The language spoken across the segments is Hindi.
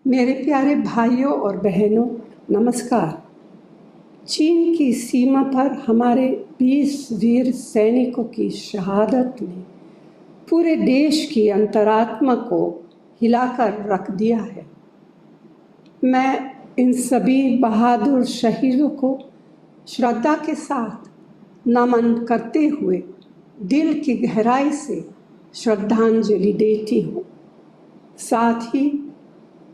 मेरे प्यारे भाइयों और बहनों, नमस्कार। चीन की सीमा पर हमारे 20 वीर सैनिकों की शहादत ने पूरे देश की अंतरात्मा को हिलाकर रख दिया है। मैं इन सभी बहादुर शहीदों को श्रद्धा के साथ नमन करते हुए दिल की गहराई से श्रद्धांजलि देती हूँ। साथ ही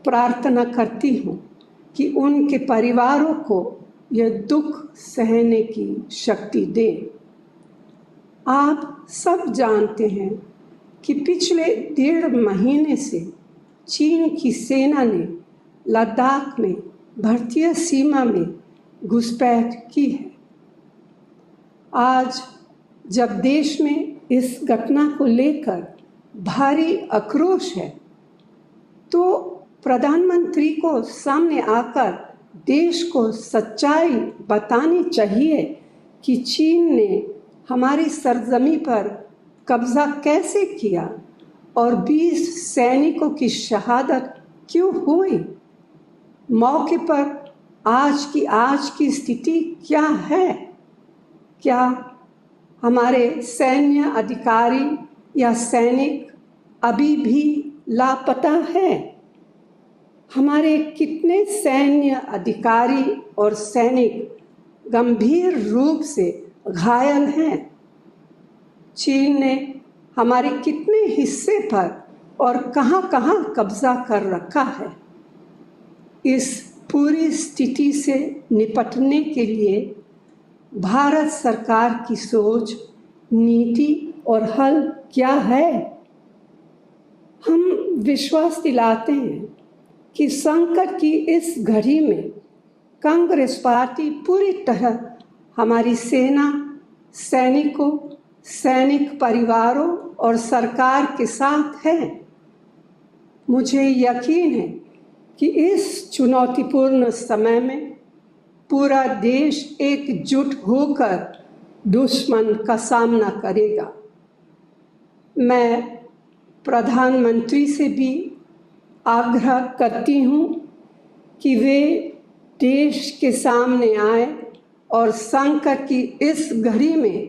प्रार्थना करती हूँ कि उनके परिवारों को यह दुख सहने की शक्ति दे। आप सब जानते हैं कि पिछले 1.5 महीने से चीन की सेना ने लद्दाख में भारतीय सीमा में घुसपैठ की है। आज जब देश में इस घटना को लेकर भारी आक्रोश है, तो प्रधानमंत्री को सामने आकर देश को सच्चाई बतानी चाहिए कि चीन ने हमारी सरजमी पर कब्जा कैसे किया और 20 सैनिकों की शहादत क्यों हुई। मौके पर आज की स्थिति क्या है? क्या हमारे सैन्य अधिकारी या सैनिक अभी भी लापता है? हमारे कितने सैन्य अधिकारी और सैनिक गंभीर रूप से घायल हैं? चीन ने हमारे कितने हिस्से पर और कहां-कहां कब्जा कर रखा है? इस पूरी स्थिति से निपटने के लिए भारत सरकार की सोच, नीति और हल क्या है? हम विश्वास दिलाते हैं कि संकट की इस घड़ी में कांग्रेस पार्टी पूरी तरह हमारी सेना, सैनिकों, सैनिक परिवारों और सरकार के साथ है। मुझे यकीन है कि इस चुनौतीपूर्ण समय में पूरा देश एकजुट होकर दुश्मन का सामना करेगा। मैं प्रधानमंत्री से भी आग्रह करती हूँ कि वे देश के सामने आए और संकट की इस घड़ी में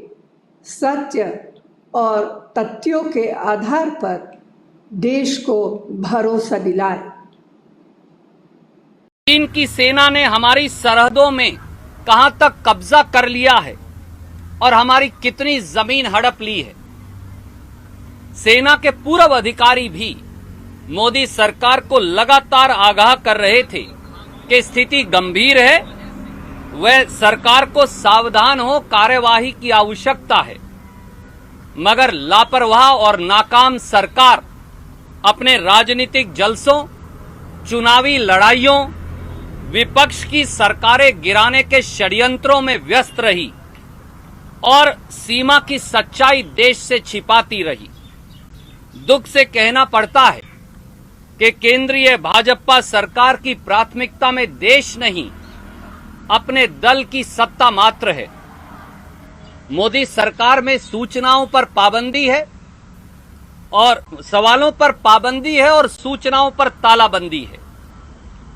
सत्य और तथ्यों के आधार पर देश को भरोसा दिलाए। चीन की सेना ने हमारी सरहदों में कहां तक कब्जा कर लिया है और हमारी कितनी जमीन हड़प ली है। सेना के पूर्व अधिकारी भी मोदी सरकार को लगातार आगाह कर रहे थे कि स्थिति गंभीर है, वह सरकार को सावधान हो कार्यवाही की आवश्यकता है। मगर लापरवाह और नाकाम सरकार अपने राजनीतिक जलसों, चुनावी लड़ाइयों, विपक्ष की सरकारें गिराने के षड्यंत्रों में व्यस्त रही और सीमा की सच्चाई देश से छिपाती रही। दुख से कहना पड़ता है कि केंद्रीय भाजपा सरकार की प्राथमिकता में देश नहीं, अपने दल की सत्ता मात्र है। मोदी सरकार में सूचनाओं पर पाबंदी है और सवालों पर पाबंदी है और सूचनाओं पर तालाबंदी है।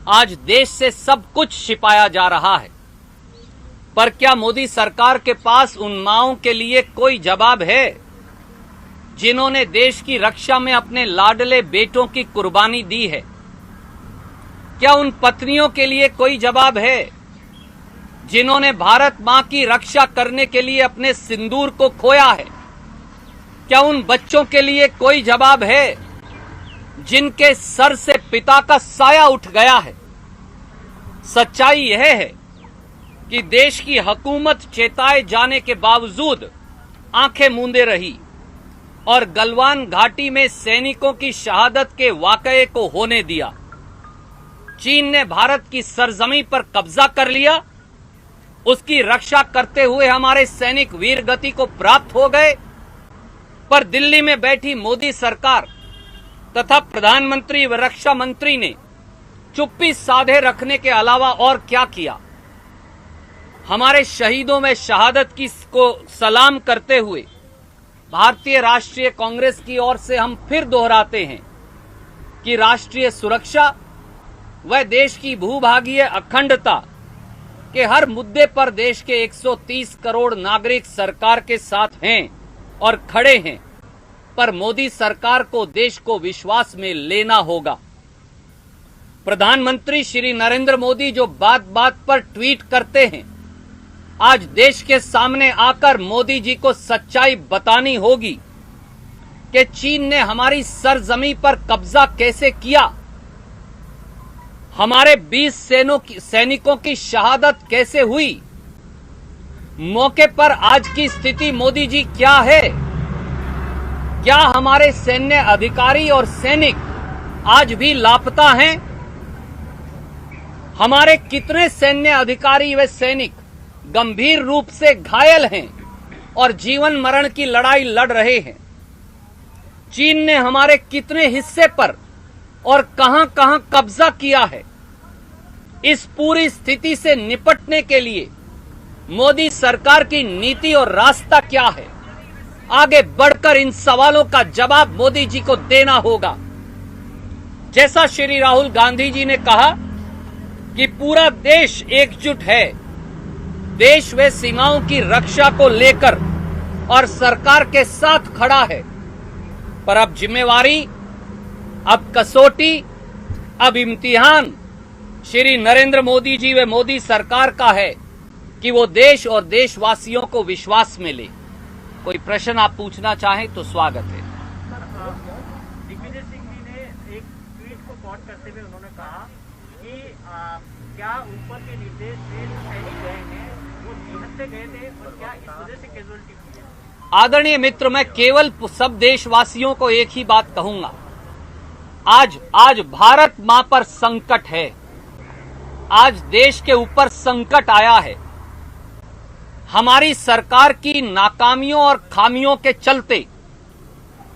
आज देश से सब कुछ छिपाया जा रहा है, पर क्या मोदी सरकार के पास उन माओं के लिए कोई जवाब है जिन्होंने देश की रक्षा में अपने लाडले बेटों की कुर्बानी दी है? क्या उन पत्नियों के लिए कोई जवाब है जिन्होंने भारत मां की रक्षा करने के लिए अपने सिंदूर को खोया है? क्या उन बच्चों के लिए कोई जवाब है जिनके सर से पिता का साया उठ गया है? सच्चाई यह है कि देश की हुकूमत चेताए जाने के बावजूद आंखें मूंदे रही और गलवान घाटी में सैनिकों की शहादत के वाकये को होने दिया। चीन ने भारत की सरजमी पर कब्जा कर लिया, उसकी रक्षा करते हुए हमारे सैनिक वीर गति को प्राप्त हो गए, पर दिल्ली में बैठी मोदी सरकार तथा प्रधानमंत्री व रक्षा मंत्री ने चुप्पी साधे रखने के अलावा और क्या किया? हमारे शहीदों में शहादत की को सलाम करते हुए भारतीय राष्ट्रीय कांग्रेस की ओर से हम फिर दोहराते हैं कि राष्ट्रीय सुरक्षा, वह देश की भूभागीय अखंडता के हर मुद्दे पर देश के 130 करोड़ नागरिक सरकार के साथ हैं और खड़े हैं, पर मोदी सरकार को देश को विश्वास में लेना होगा। प्रधानमंत्री श्री नरेंद्र मोदी जो बात बात पर ट्वीट करते हैं, आज देश के सामने आकर मोदी जी को सच्चाई बतानी होगी कि चीन ने हमारी सरजमी पर कब्जा कैसे किया, हमारे 20 सैनिकों की शहादत कैसे हुई, मौके पर आज की स्थिति मोदी जी क्या है, क्या हमारे सैन्य अधिकारी और सैनिक आज भी लापता हैं, हमारे कितने सैन्य अधिकारी व सैनिक गंभीर रूप से घायल हैं और जीवन मरण की लड़ाई लड़ रहे हैं, चीन ने हमारे कितने हिस्से पर और कहां-कहां कब्जा किया है। इस पूरी स्थिति से निपटने के लिए मोदी सरकार की नीति और रास्ता क्या है, आगे बढ़कर इन सवालों का जवाब मोदी जी को देना होगा। जैसा श्री राहुल गांधी जी ने कहा कि पूरा देश एकजुट है, देश व सीमाओं की रक्षा को लेकर और सरकार के साथ खड़ा है, पर अब जिम्मेवारी, अब कसौटी, अब इम्तिहान श्री नरेंद्र मोदी जी व मोदी सरकार का है कि वो देश और देशवासियों को विश्वास में ले। कोई प्रश्न आप पूछना चाहें तो स्वागत है। दिग्विजय सिंह जी ने एक ट्वीट को कोट करते हुए उन्होंने कहा कि क्या ऊपर के निर्देश से जो सैनिक गए हैं वो निहत्थे गए थे और क्या इस वजह से कैजुअलिटी हुई है। आदरणीय मित्र, मैं केवल सब देशवासियों को एक ही बात कहूंगा, आज भारत मां पर संकट है, आज देश के ऊपर संकट आया है। हमारी सरकार की नाकामियों और खामियों के चलते,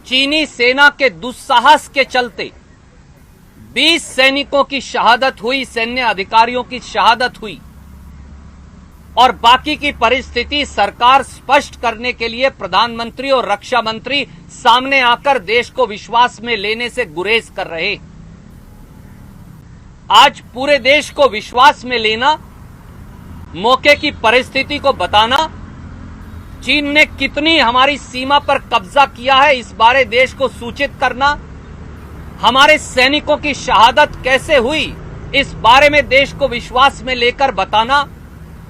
चीनी सेना के दुस्साहस के चलते 20 सैनिकों की शहादत हुई, सैन्य अधिकारियों की शहादत हुई, और बाकी की परिस्थिति सरकार स्पष्ट करने के लिए प्रधानमंत्री और रक्षा मंत्री सामने आकर देश को विश्वास में लेने से गुरेज कर रहे। आज पूरे देश को विश्वास में लेना, मौके की परिस्थिति को बताना, चीन ने कितनी हमारी सीमा पर कब्जा किया है इस बारे देश को सूचित करना, हमारे सैनिकों की शहादत कैसे हुई इस बारे में देश को विश्वास में लेकर बताना,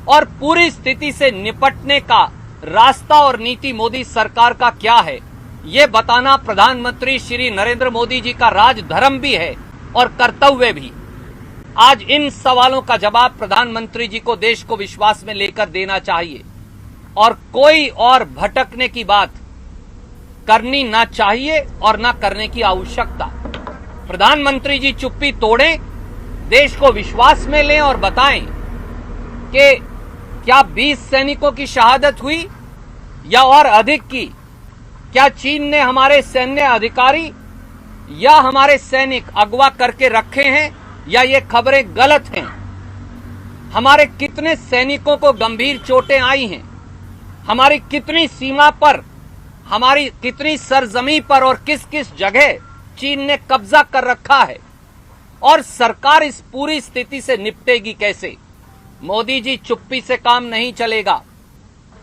और पूरी स्थिति से निपटने का रास्ता और नीति मोदी सरकार का क्या है ये बताना प्रधानमंत्री श्री नरेंद्र मोदी जी का राजधर्म भी है और कर्तव्य भी। आज इन सवालों का जवाब प्रधानमंत्री जी को देश को विश्वास में लेकर देना चाहिए, और कोई और भटकने की बात करनी ना चाहिए और ना करने की आवश्यकता। प्रधानमंत्री जी चुप्पी तोड़ें, देश को विश्वास में लें और बताएं कि क्या 20 सैनिकों की शहादत हुई या और अधिक की, क्या चीन ने हमारे सैन्य अधिकारी या हमारे सैनिक अगवा करके रखे हैं या ये खबरें गलत हैं, हमारे कितने सैनिकों को गंभीर चोटें आई हैं, हमारी कितनी सीमा पर, हमारी कितनी सरजमी पर और किस किस जगह चीन ने कब्जा कर रखा है, और सरकार इस पूरी स्थिति से निपटेगी कैसे। मोदी जी चुप्पी से काम नहीं चलेगा,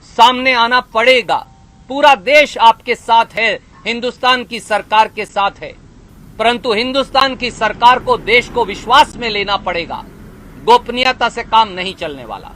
सामने आना पड़ेगा। पूरा देश आपके साथ है, हिंदुस्तान की सरकार के साथ है, परंतु हिंदुस्तान की सरकार को देश को विश्वास में लेना पड़ेगा। गोपनीयता से काम नहीं चलने वाला।